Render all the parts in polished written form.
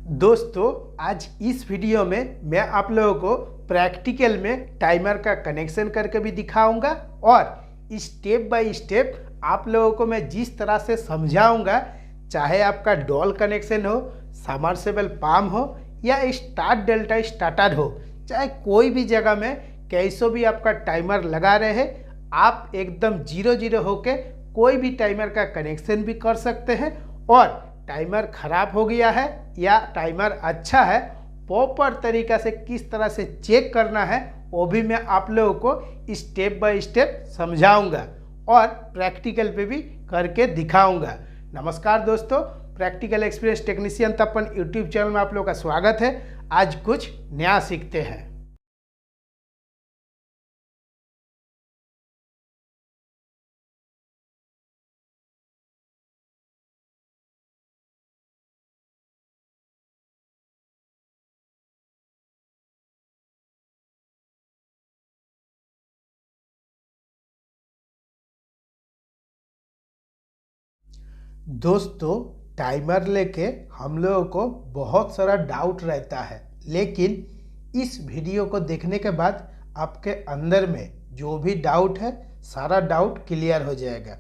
दोस्तों, आज इस वीडियो में मैं आप लोगों को प्रैक्टिकल में टाइमर का कनेक्शन करके भी दिखाऊंगा और स्टेप बाय स्टेप आप लोगों को मैं जिस तरह से समझाऊंगा, चाहे आपका डॉल कनेक्शन हो, सबमर्सिबल पंप हो या स्टार्ट डेल्टा स्टार्टर हो, चाहे कोई भी जगह में कैसे भी आपका टाइमर लगा रहे, आप एकदम जीरो होके कोई भी टाइमर का कनेक्शन भी कर सकते हैं। और टाइमर ख़राब हो गया है या टाइमर अच्छा है, प्रॉपर तरीक़ा से किस तरह से चेक करना है वो भी मैं आप लोगों को स्टेप बाय स्टेप समझाऊंगा और प्रैक्टिकल पे भी करके दिखाऊंगा। नमस्कार दोस्तों, प्रैक्टिकल एक्सपीरियंस टेक्नीशियन तपन यूट्यूब चैनल में आप लोगों का स्वागत है। आज कुछ नया सीखते हैं। दोस्तों, टाइमर लेके हम लोगों को बहुत सारा डाउट रहता है, लेकिन इस वीडियो को देखने के बाद आपके अंदर में जो भी डाउट है सारा डाउट क्लियर हो जाएगा।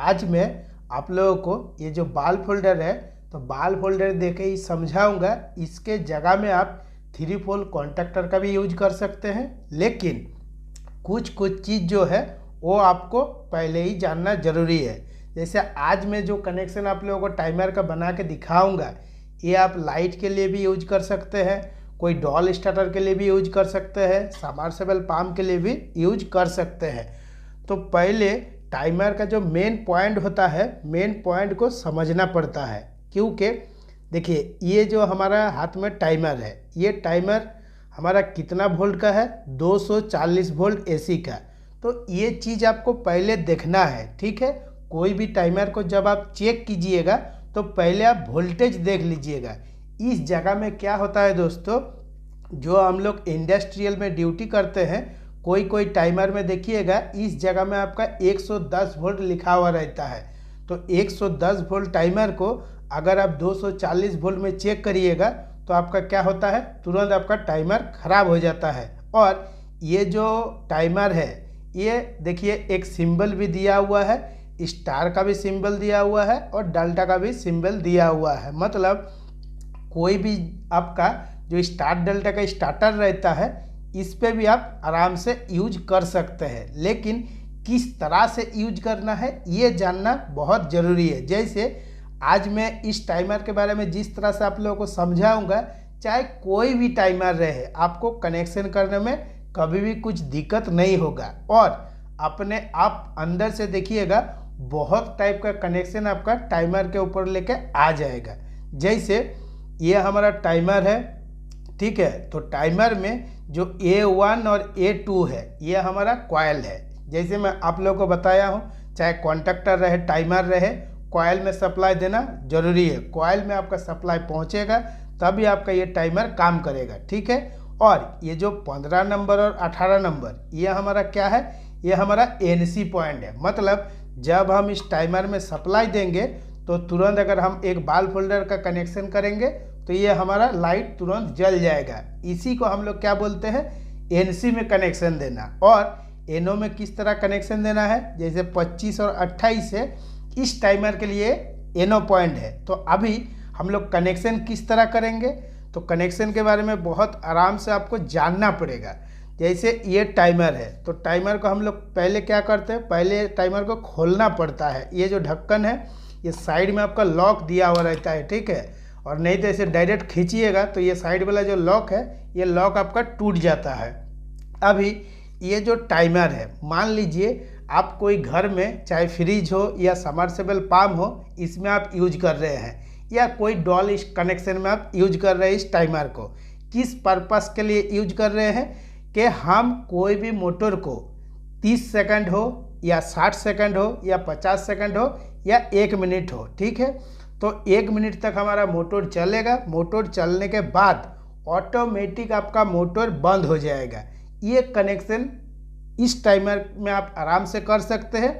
आज मैं आप लोगों को ये जो बाल फोल्डर है, तो बाल फोल्डर देके ही समझाऊंगा। इसके जगह में आप 3 पोल कॉन्टैक्टर का भी यूज कर सकते हैं, लेकिन कुछ चीज़ जो है वो आपको पहले ही जानना ज़रूरी है। जैसे आज मैं जो कनेक्शन आप लोगों को टाइमर का बना के दिखाऊंगा, ये आप लाइट के लिए भी यूज कर सकते हैं, कोई डॉल स्टार्टर के लिए भी यूज कर सकते हैं, सबमर्सिबल पंप के लिए भी यूज कर सकते हैं। तो पहले टाइमर का जो मेन पॉइंट होता है, मेन पॉइंट को समझना पड़ता है, क्योंकि देखिए ये जो हमारा हाथ में टाइमर है, ये टाइमर हमारा कितना वोल्ट का है, 240 वोल्ट एसी का। तो ये चीज़ आपको पहले देखना है, ठीक है। कोई भी टाइमर को जब आप चेक कीजिएगा तो पहले आप वोल्टेज देख लीजिएगा। इस जगह में क्या होता है दोस्तों, जो हम लोग इंडस्ट्रियल में ड्यूटी करते हैं, कोई टाइमर में देखिएगा इस जगह में आपका 110 वोल्ट लिखा हुआ रहता है। तो 110 वोल्ट टाइमर को अगर आप 240 वोल्ट में चेक करिएगा तो आपका क्या होता है, तुरंत आपका टाइमर ख़राब हो जाता है। और ये जो टाइमर है, ये देखिए एक सिंबल भी दिया हुआ है, स्टार का भी सिंबल दिया हुआ है और डेल्टा का भी सिंबल दिया हुआ है। मतलब कोई भी आपका जो स्टार डेल्टा का स्टार्टर रहता है, इस पे भी आप आराम से यूज कर सकते हैं, लेकिन किस तरह से यूज करना है ये जानना बहुत ज़रूरी है। जैसे आज मैं इस टाइमर के बारे में जिस तरह से आप लोगों को समझाऊंगा, चाहे कोई भी टाइमर रहे, आपको कनेक्शन करने में कभी भी कुछ दिक्कत नहीं होगा। और अपने आप अंदर से देखिएगा बहुत टाइप का कनेक्शन आपका टाइमर के ऊपर लेके आ जाएगा। जैसे ये हमारा टाइमर है, ठीक है। तो टाइमर में जो A1 और A2 है, ये हमारा कॉइल है। जैसे मैं आप लोगों को बताया हूँ, चाहे कॉन्टैक्टर रहे, टाइमर रहे, कॉइल में सप्लाई देना जरूरी है। कॉइल में आपका सप्लाई पहुँचेगा तभी आपका ये टाइमर काम करेगा, ठीक है। और ये जो 15 नंबर और 18 नंबर, ये हमारा क्या है, ये हमारा NC पॉइंट है। मतलब जब हम इस टाइमर में सप्लाई देंगे तो तुरंत अगर हम एक बाल फोल्डर का कनेक्शन करेंगे तो ये हमारा लाइट तुरंत जल जाएगा। इसी को हम लोग क्या बोलते हैं, NC में कनेक्शन देना। और NO में किस तरह कनेक्शन देना है, जैसे 25 और 28 है, इस टाइमर के लिए NO पॉइंट है। तो अभी हम लोग कनेक्शन किस तरह करेंगे, तो कनेक्शन के बारे में बहुत आराम से आपको जानना पड़ेगा। जैसे ये टाइमर है, तो टाइमर को हम लोग पहले क्या करते हैं, पहले टाइमर को खोलना पड़ता है। ये जो ढक्कन है, ये साइड में आपका लॉक दिया हुआ रहता है, ठीक है। और नहीं तो ऐसे डायरेक्ट खींचिएगा तो ये साइड वाला जो लॉक है, ये लॉक आपका टूट जाता है। अभी ये जो टाइमर है, मान लीजिए आप कोई घर में चाहे फ्रिज हो या सबमर्सिबल पंप हो, इसमें आप यूज कर रहे हैं, या कोई डॉल इस कनेक्शन में आप यूज कर रहे हैं। इस टाइमर को किस पर्पस के लिए यूज कर रहे हैं कि हम कोई भी मोटर को 30 सेकंड हो या 60 सेकंड हो या 50 सेकंड हो या 1 मिनट हो, ठीक है। तो 1 मिनट तक हमारा मोटर चलेगा। मोटर चलने के बाद ऑटोमेटिक आपका मोटर बंद हो जाएगा। ये कनेक्शन इस टाइमर में आप आराम से कर सकते हैं।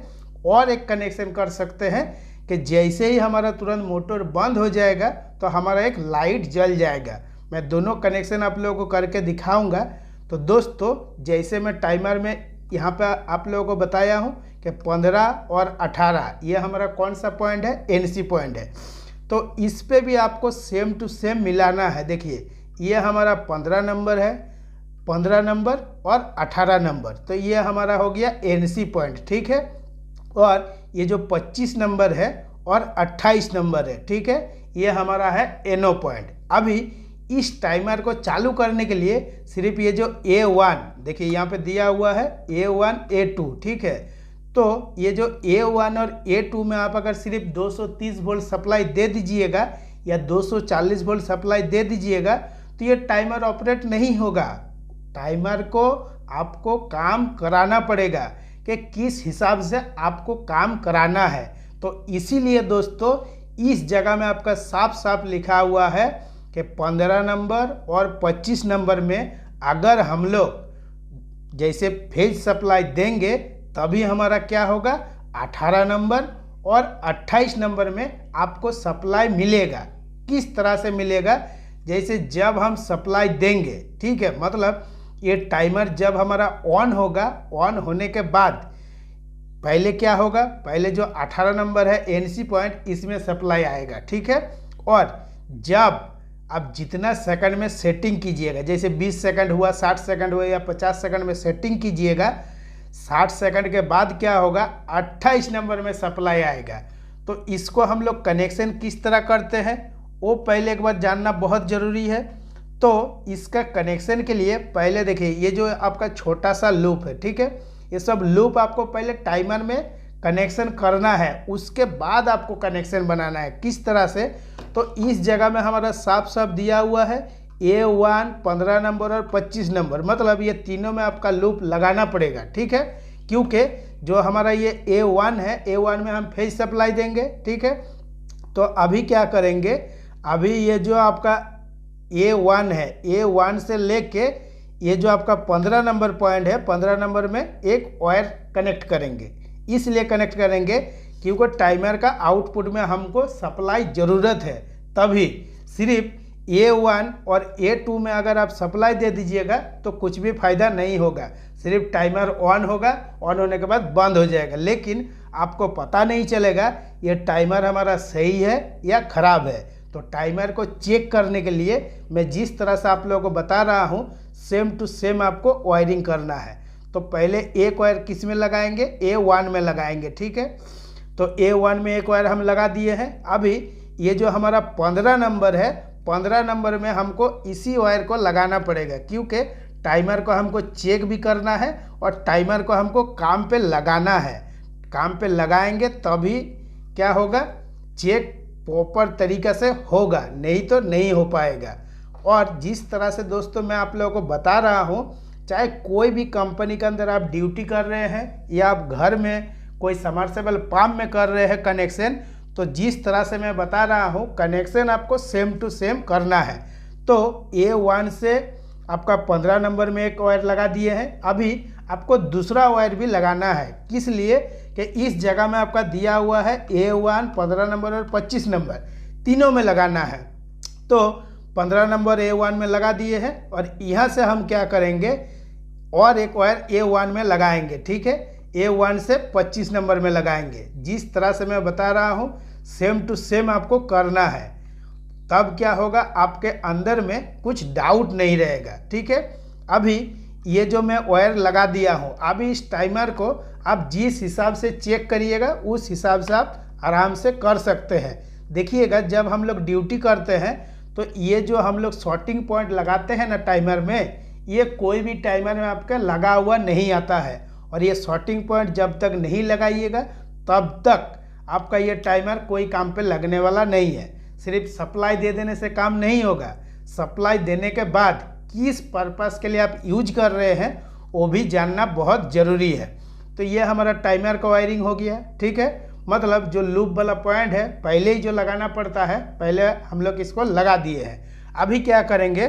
और एक कनेक्शन कर सकते हैं कि जैसे ही हमारा तुरंत मोटर बंद हो जाएगा तो हमारा एक लाइट जल जाएगा। मैं दोनों कनेक्शन आप लोगों को करके दिखाऊंगा। तो दोस्तों जैसे मैं टाइमर में यहाँ पे आप लोगों को बताया हूँ कि 15 और 18 ये हमारा कौन सा पॉइंट है, एनसी पॉइंट है। तो इस पे भी आपको सेम टू सेम मिलाना है। देखिए ये हमारा 15 नंबर है, 15 नंबर और 18 नंबर, तो ये हमारा हो गया एनसी पॉइंट, ठीक है। और ये जो 25 नंबर है और 28 नंबर है, ठीक है, ये हमारा है एनओ पॉइंट। अभी इस टाइमर को चालू करने के लिए सिर्फ ये जो A1 देखिए यहाँ पे दिया हुआ है A1 A2, ठीक है। तो ये जो A1 और A2 में आप अगर सिर्फ 230 वोल्ट सप्लाई दे दीजिएगा या 240 वोल्ट सप्लाई दे दीजिएगा तो ये टाइमर ऑपरेट नहीं होगा। टाइमर को आपको काम कराना पड़ेगा कि किस हिसाब से आपको काम कराना है। तो इसीलिए दोस्तों इस जगह में आपका साफ साफ लिखा हुआ है कि 15 नंबर और 25 नंबर में अगर हम लोग जैसे फेज सप्लाई देंगे तभी हमारा क्या होगा, 18 नंबर और 28 नंबर में आपको सप्लाई मिलेगा। किस तरह से मिलेगा, जैसे जब हम सप्लाई देंगे, ठीक है, मतलब ये टाइमर जब हमारा ऑन होगा, ऑन होने के बाद पहले क्या होगा, पहले जो 18 नंबर है एनसी पॉइंट इसमें सप्लाई आएगा, ठीक है। और जब आप जितना सेकंड में सेटिंग कीजिएगा, जैसे 20 सेकंड हुआ, 60 सेकंड हुआ या 50 सेकंड में सेटिंग कीजिएगा, 60 सेकंड के बाद क्या होगा, 28 नंबर में सप्लाई आएगा। तो इसको हम लोग कनेक्शन किस तरह करते हैं वो पहले एक बार जानना बहुत ज़रूरी है। तो इसका कनेक्शन के लिए पहले देखिए ये जो आपका छोटा सा लूप है, ठीक है, ये सब लूप आपको पहले टाइमर में कनेक्शन करना है, उसके बाद आपको कनेक्शन बनाना है। किस तरह से, तो इस जगह में हमारा साफ साफ दिया हुआ है A1 15 नंबर और 25 नंबर, मतलब ये तीनों में आपका लूप लगाना पड़ेगा, ठीक है। क्योंकि जो हमारा ये A1 है, A1 में हम फेज सप्लाई देंगे, ठीक है। तो अभी क्या करेंगे, अभी ये जो आपका A1 है, A1 से लेके ये जो आपका 15 नंबर पॉइंट है, 15 नंबर में एक वायर कनेक्ट करेंगे। इसलिए कनेक्ट करेंगे क्योंकि टाइमर का आउटपुट में हमको सप्लाई ज़रूरत है। तभी सिर्फ A1 और A2 में अगर आप सप्लाई दे दीजिएगा तो कुछ भी फ़ायदा नहीं होगा, सिर्फ टाइमर ऑन होगा, ऑन होने के बाद बंद हो जाएगा, लेकिन आपको पता नहीं चलेगा ये टाइमर हमारा सही है या ख़राब है। तो टाइमर को चेक करने के लिए मैं जिस तरह से आप लोगों को बता रहा हूँ सेम टू सेम आपको वायरिंग करना है। तो पहले एक वायर किस में लगाएंगे, A1 में लगाएंगे, ठीक है। तो A1 में एक वायर हम लगा दिए हैं। अभी ये जो हमारा 15 नंबर है, 15 नंबर में हमको इसी वायर को लगाना पड़ेगा, क्योंकि टाइमर को हमको चेक भी करना है और टाइमर को हमको काम पे लगाना है। काम पे लगाएंगे तभी क्या होगा, चेक प्रॉपर तरीक़े से होगा, नहीं तो नहीं हो पाएगा। और जिस तरह से दोस्तों मैं आप लोगों को बता रहा हूँ, चाहे कोई भी कंपनी के अंदर आप ड्यूटी कर रहे हैं या आप घर में कोई समरसेबल पंप में कर रहे हैं कनेक्शन, तो जिस तरह से मैं बता रहा हूँ कनेक्शन आपको सेम टू सेम करना है। तो A1 से आपका 15 नंबर में एक वायर लगा दिए हैं। अभी आपको दूसरा वायर भी लगाना है, किस लिए कि इस जगह में आपका दिया हुआ है A1 15 नंबर और 25 नंबर तीनों में लगाना है। तो 15 नंबर A1 में लगा दिए हैं और यहाँ से हम क्या करेंगे, और एक वायर A1 में लगाएंगे, ठीक है, A1 से 25 नंबर में लगाएंगे। जिस तरह से मैं बता रहा हूँ सेम टू सेम आपको करना है, तब क्या होगा, आपके अंदर में कुछ डाउट नहीं रहेगा, ठीक है। अभी ये जो मैं वायर लगा दिया हूँ, अभी इस टाइमर को आप जिस हिसाब से चेक करिएगा उस हिसाब से आप आराम से कर सकते हैं। देखिएगा जब हम लोग ड्यूटी करते हैं तो ये जो हम लोग शॉर्टिंग पॉइंट लगाते हैं ना टाइमर में, ये कोई भी टाइमर में आपका लगा हुआ नहीं आता है। और ये शॉर्टिंग पॉइंट जब तक नहीं लगाइएगा तब तक आपका ये टाइमर कोई काम पे लगने वाला नहीं है। सिर्फ सप्लाई दे देने से काम नहीं होगा, सप्लाई देने के बाद किस पर्पस के लिए आप यूज कर रहे हैं वो भी जानना बहुत ज़रूरी है। तो ये हमारा टाइमर का वायरिंग हो गया, ठीक है। मतलब जो लूप वाला पॉइंट है पहले ही जो लगाना पड़ता है, पहले हम लोग इसको लगा दिए हैं। अभी क्या करेंगे,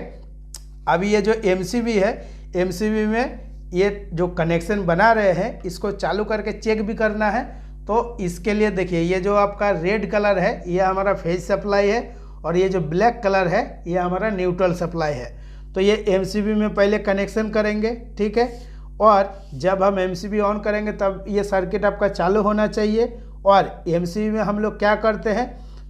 अभी ये जो MCB है, MCB में ये जो कनेक्शन बना रहे हैं इसको चालू करके चेक भी करना है। तो इसके लिए देखिए ये जो आपका रेड कलर है ये हमारा फेज सप्लाई है और ये जो ब्लैक कलर है ये हमारा न्यूट्रल सप्लाई है। तो ये एमसीबी में पहले कनेक्शन करेंगे, ठीक है। और जब हम एमसीबी ऑन करेंगे तब ये सर्किट आपका चालू होना चाहिए। और एमसीबी में हम लोग क्या करते हैं,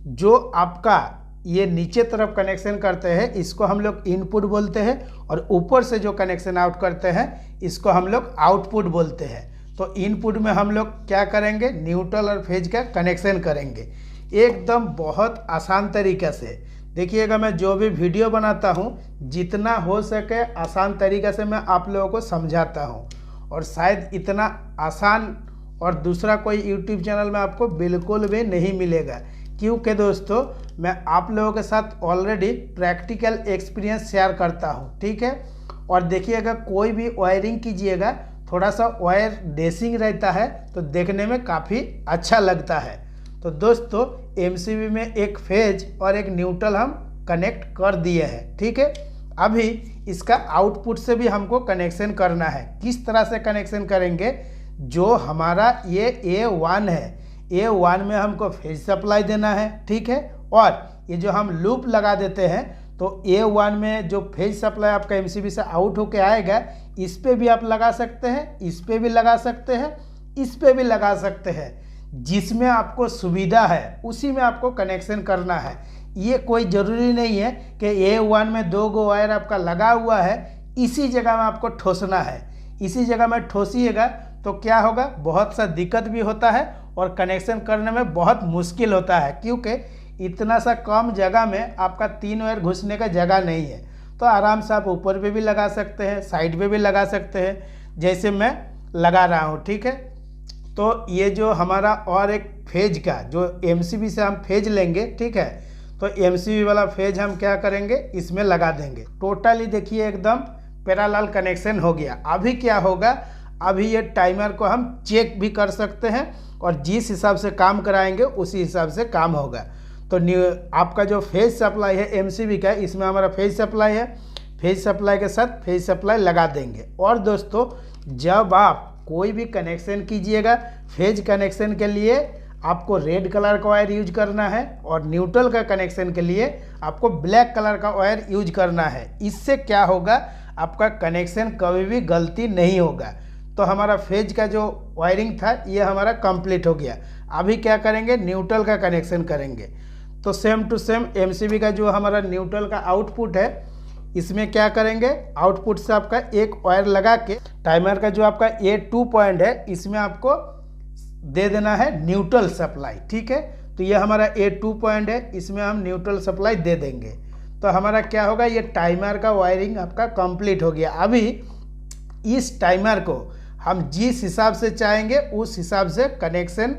जो आपका ये नीचे तरफ कनेक्शन करते हैं इसको हम लोग इनपुट बोलते हैं और ऊपर से जो कनेक्शन आउट करते हैं इसको हम लोग आउटपुट बोलते हैं। तो इनपुट में हम लोग क्या करेंगे, न्यूट्रल और फेज का कनेक्शन करेंगे एकदम बहुत आसान तरीक़े से। देखिएगा मैं जो भी वीडियो बनाता हूँ जितना हो सके आसान तरीक़े से मैं आप लोगों को समझाता हूँ, और शायद इतना आसान और दूसरा कोई यूट्यूब चैनल में आपको बिल्कुल भी नहीं मिलेगा, क्योंकि दोस्तों मैं आप लोगों के साथ ऑलरेडी प्रैक्टिकल एक्सपीरियंस शेयर करता हूँ, ठीक है। और देखिएगा कोई भी वायरिंग कीजिएगा थोड़ा सा वायर डेसिंग रहता है तो देखने में काफ़ी अच्छा लगता है। तो दोस्तों एमसीबी में एक फेज और एक न्यूट्रल हम कनेक्ट कर दिए हैं, ठीक है। अभी इसका आउटपुट से भी हमको कनेक्शन करना है। किस तरह से कनेक्शन करेंगे, जो हमारा ये A1 है, A1 में हमको फेज सप्लाई देना है, ठीक है। और ये जो हम लूप लगा देते हैं तो A1 में जो फेज सप्लाई आपका एमसीबी से आउट होके आएगा इस पे भी आप लगा सकते हैं, इस पे भी लगा सकते हैं, इस पे भी लगा सकते हैं, जिसमें आपको सुविधा है उसी में आपको कनेक्शन करना है। ये कोई ज़रूरी नहीं है कि A1 में 2 गो वायर आपका लगा हुआ है इसी जगह में आपको ठोसना है। इसी जगह में ठोसिएगा तो क्या होगा, बहुत सा दिक्कत भी होता है और कनेक्शन करने में बहुत मुश्किल होता है, क्योंकि इतना सा कम जगह में आपका 3 वायर घुसने का जगह नहीं है। तो आराम से आप ऊपर पे भी लगा सकते हैं, साइड पे भी लगा सकते हैं, जैसे मैं लगा रहा हूँ, ठीक है। तो ये जो हमारा और एक फेज का जो एमसीबी से हम फेज लेंगे, ठीक है, तो एमसीबी वाला फेज हम क्या करेंगे, इसमें लगा देंगे। टोटली देखिए एकदम पैरेलल कनेक्शन हो गया। अभी क्या होगा, अभी ये टाइमर को हम चेक भी कर सकते हैं और जिस हिसाब से काम कराएंगे उसी हिसाब से काम होगा। तो आपका जो फेज सप्लाई है एमसीबी का, इसमें हमारा फेज सप्लाई है, फेज सप्लाई के साथ फेज सप्लाई लगा देंगे। और दोस्तों जब आप कोई भी कनेक्शन कीजिएगा, फेज कनेक्शन के लिए आपको रेड कलर का वायर यूज करना है और न्यूट्रल का कनेक्शन के लिए आपको ब्लैक कलर का वायर यूज करना है। इससे क्या होगा, आपका कनेक्शन कभी भी गलती नहीं होगा। तो हमारा फेज का जो वायरिंग था ये हमारा कंप्लीट हो गया। अभी क्या करेंगे, न्यूट्रल का कनेक्शन करेंगे। तो सेम टू सेम एमसीबी का जो हमारा न्यूट्रल का आउटपुट है इसमें क्या करेंगे, आउटपुट से आपका एक वायर लगा के टाइमर का जो आपका A2 पॉइंट है इसमें आपको दे देना है न्यूट्रल सप्लाई, ठीक है। तो ये हमारा A2 पॉइंट है, इसमें हम न्यूट्रल सप्लाई दे देंगे। तो हमारा क्या होगा, ये टाइमर का वायरिंग आपका कंप्लीट हो गया। अभी इस टाइमर को हम जिस हिसाब से चाहेंगे उस हिसाब से कनेक्शन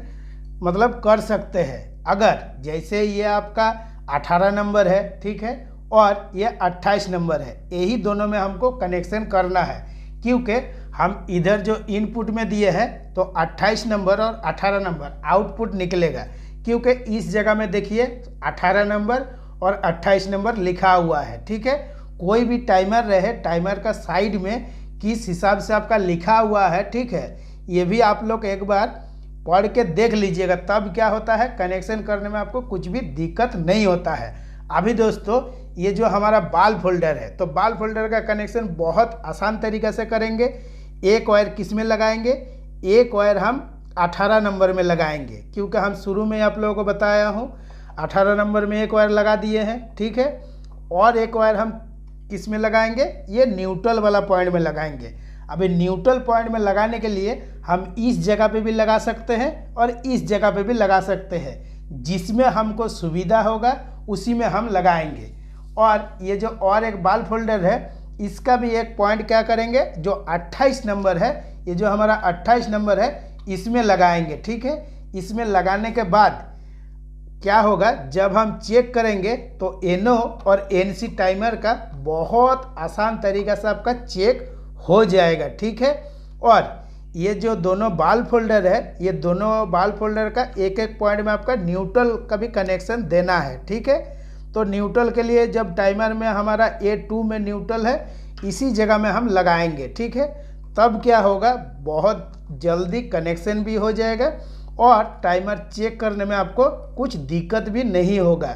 मतलब कर सकते हैं। अगर जैसे ये आपका 18 नंबर है, ठीक है, और ये 28 नंबर है, यही दोनों में हमको कनेक्शन करना है, क्योंकि हम इधर जो इनपुट में दिए हैं तो 28 नंबर और 18 नंबर आउटपुट निकलेगा, क्योंकि इस जगह में देखिए 18 नंबर और 28 नंबर लिखा हुआ है, ठीक है। कोई भी टाइमर रहे, टाइमर का साइड में किस हिसाब से आपका लिखा हुआ है, ठीक है, ये भी आप लोग एक बार पढ़ के देख लीजिएगा, तब क्या होता है कनेक्शन करने में आपको कुछ भी दिक्कत नहीं होता है। अभी दोस्तों ये जो हमारा बाल फोल्डर है, तो बाल फोल्डर का कनेक्शन बहुत आसान तरीक़े से करेंगे। एक वायर किस में लगाएंगे, एक वायर हम 18 नंबर में लगाएंगे, क्योंकि हम शुरू में आप लोगों को बताया हूँ 18 नंबर में एक वायर लगा दिए हैं, ठीक है। और एक वायर हम किस में लगाएंगे, ये न्यूट्रल वाला पॉइंट में लगाएंगे। अभी न्यूट्रल पॉइंट में लगाने के लिए हम इस जगह पे भी लगा सकते हैं और इस जगह पे भी लगा सकते हैं, जिसमें हमको सुविधा होगा उसी में हम लगाएंगे। और ये जो और एक बाल फोल्डर है इसका भी एक पॉइंट क्या करेंगे, जो 28 नंबर है, ये जो हमारा 28 नंबर है इसमें लगाएंगे, ठीक है। इसमें लगाने के बाद क्या होगा, जब हम चेक करेंगे तो NO और NC टाइमर का बहुत आसान तरीक़ा से आपका चेक हो जाएगा, ठीक है। और ये जो दोनों बाल फोल्डर है, ये दोनों बाल फोल्डर का एक एक पॉइंट में आपका न्यूट्रल का भी कनेक्शन देना है, ठीक है। तो न्यूट्रल के लिए जब टाइमर में हमारा A2 में न्यूट्रल है इसी जगह में हम लगाएंगे, ठीक है। तब क्या होगा, बहुत जल्दी कनेक्शन भी हो जाएगा और टाइमर चेक करने में आपको कुछ दिक्कत भी नहीं होगा।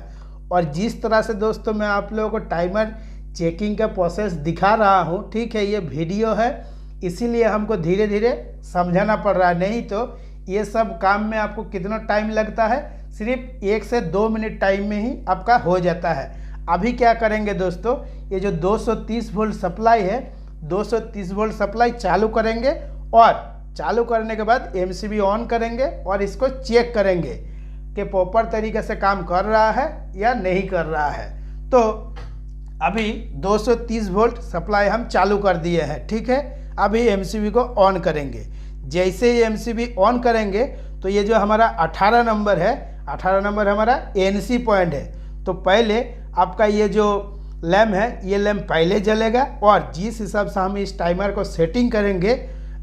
और जिस तरह से दोस्तों मैं आप लोगों को टाइमर चेकिंग का प्रोसेस दिखा रहा हूँ, ठीक है, ये वीडियो है इसीलिए हमको धीरे धीरे समझाना पड़ रहा है, नहीं तो ये सब काम में आपको कितना टाइम लगता है, सिर्फ 1 से 2 मिनट टाइम में ही आपका हो जाता है। अभी क्या करेंगे दोस्तों, ये जो 230 वोल्ट सप्लाई है, 230 वोल्ट सप्लाई चालू करेंगे और चालू करने के बाद एमसीबी ऑन करेंगे और इसको चेक करेंगे कि प्रॉपर तरीके से काम कर रहा है या नहीं कर रहा है। तो अभी 230 वोल्ट सप्लाई हम चालू कर दिए हैं, ठीक है। अभी एमसीबी को ऑन करेंगे। जैसे ही एमसीबी ऑन करेंगे तो ये जो हमारा 18 नंबर है, 18 नंबर हमारा एनसी पॉइंट है। तो पहले आपका ये जो लैम्प है, ये लैम्प पहले जलेगा और जिस हिसाब से हम इस टाइमर को सेटिंग करेंगे,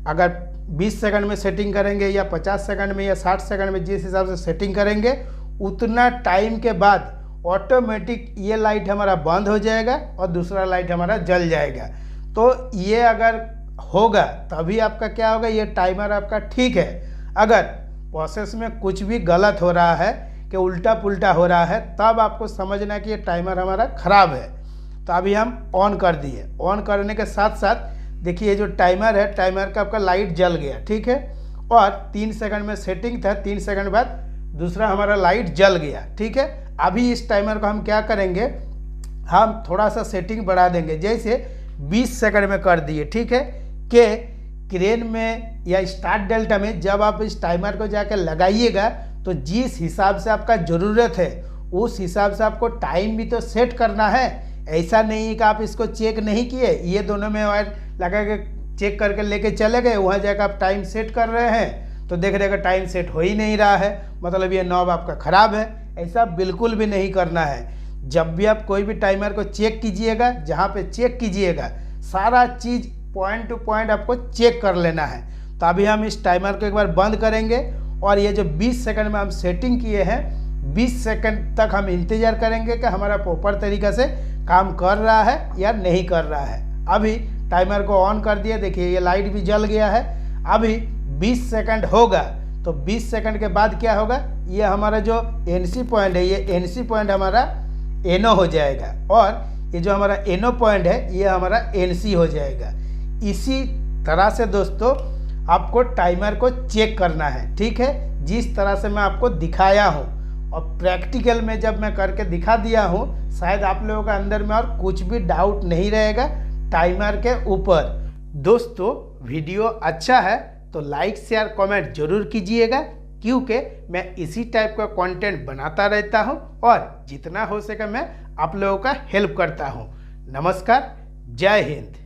अगर 20 सेकंड में सेटिंग करेंगे या 50 सेकंड में या 60 सेकंड में, जिस हिसाब से सेटिंग करेंगे उतना टाइम के बाद ऑटोमेटिक ये लाइट हमारा बंद हो जाएगा और दूसरा लाइट हमारा जल जाएगा। तो ये अगर होगा तभी आपका क्या होगा, ये टाइमर आपका ठीक है। अगर प्रोसेस में कुछ भी गलत हो रहा है कि उल्टा पुल्टा हो रहा है, तब आपको समझना कि ये टाइमर हमारा ख़राब है। तो अभी हम ऑन कर दिए। ऑन करने के साथ साथ देखिए जो टाइमर है, टाइमर का आपका लाइट जल गया, ठीक है। और 3 सेकंड में सेटिंग था, 3 सेकंड बाद दूसरा हमारा लाइट जल गया, ठीक है। अभी इस टाइमर को हम क्या करेंगे, हम थोड़ा सा सेटिंग बढ़ा देंगे, जैसे 20 सेकंड में कर दिए, ठीक है। कि क्रेन में या स्टार्ट डेल्टा में जब आप इस टाइमर को जाकर लगाइएगा तो जिस हिसाब से आपका ज़रूरत है उस हिसाब से आपको टाइम भी तो सेट करना है। ऐसा नहीं है कि आप इसको चेक नहीं किए, ये दोनों में वायर लगा के चेक करके लेके चले गए, वहाँ जाकर आप टाइम सेट कर रहे हैं तो देख रहे हैं टाइम सेट हो ही नहीं रहा है, मतलब ये नॉब आपका ख़राब है। ऐसा बिल्कुल भी नहीं करना है। जब भी आप कोई भी टाइमर को चेक कीजिएगा, जहाँ पे चेक कीजिएगा सारा चीज़ पॉइंट टू पॉइंट आपको चेक कर लेना है। तो अभी हम इस टाइमर को एक बार बंद करेंगे और ये जो 20 सेकंड में हम सेटिंग किए हैं, 20 सेकंड तक हम इंतज़ार करेंगे कि हमारा प्रॉपर तरीक़ा से काम कर रहा है या नहीं कर रहा है। अभी टाइमर को ऑन कर दिया, देखिए ये लाइट भी जल गया है। अभी 20 सेकंड होगा तो 20 सेकंड के बाद क्या होगा, ये हमारा जो एनसी पॉइंट है, ये एनसी पॉइंट हमारा एनो हो जाएगा और ये जो हमारा एनो पॉइंट है ये हमारा एनसी हो जाएगा। इसी तरह से दोस्तों आपको टाइमर को चेक करना है, ठीक है, जिस तरह से मैं आपको दिखाया हूँ। और प्रैक्टिकल में जब मैं करके दिखा दिया हूँ, शायद आप लोगों के अंदर में और कुछ भी डाउट नहीं रहेगा टाइमर के ऊपर। दोस्तों वीडियो अच्छा है तो लाइक शेयर कमेंट जरूर कीजिएगा, क्योंकि मैं इसी टाइप का कंटेंट बनाता रहता हूं और जितना हो सके मैं आप लोगों का हेल्प करता हूं। नमस्कार, जय हिंद।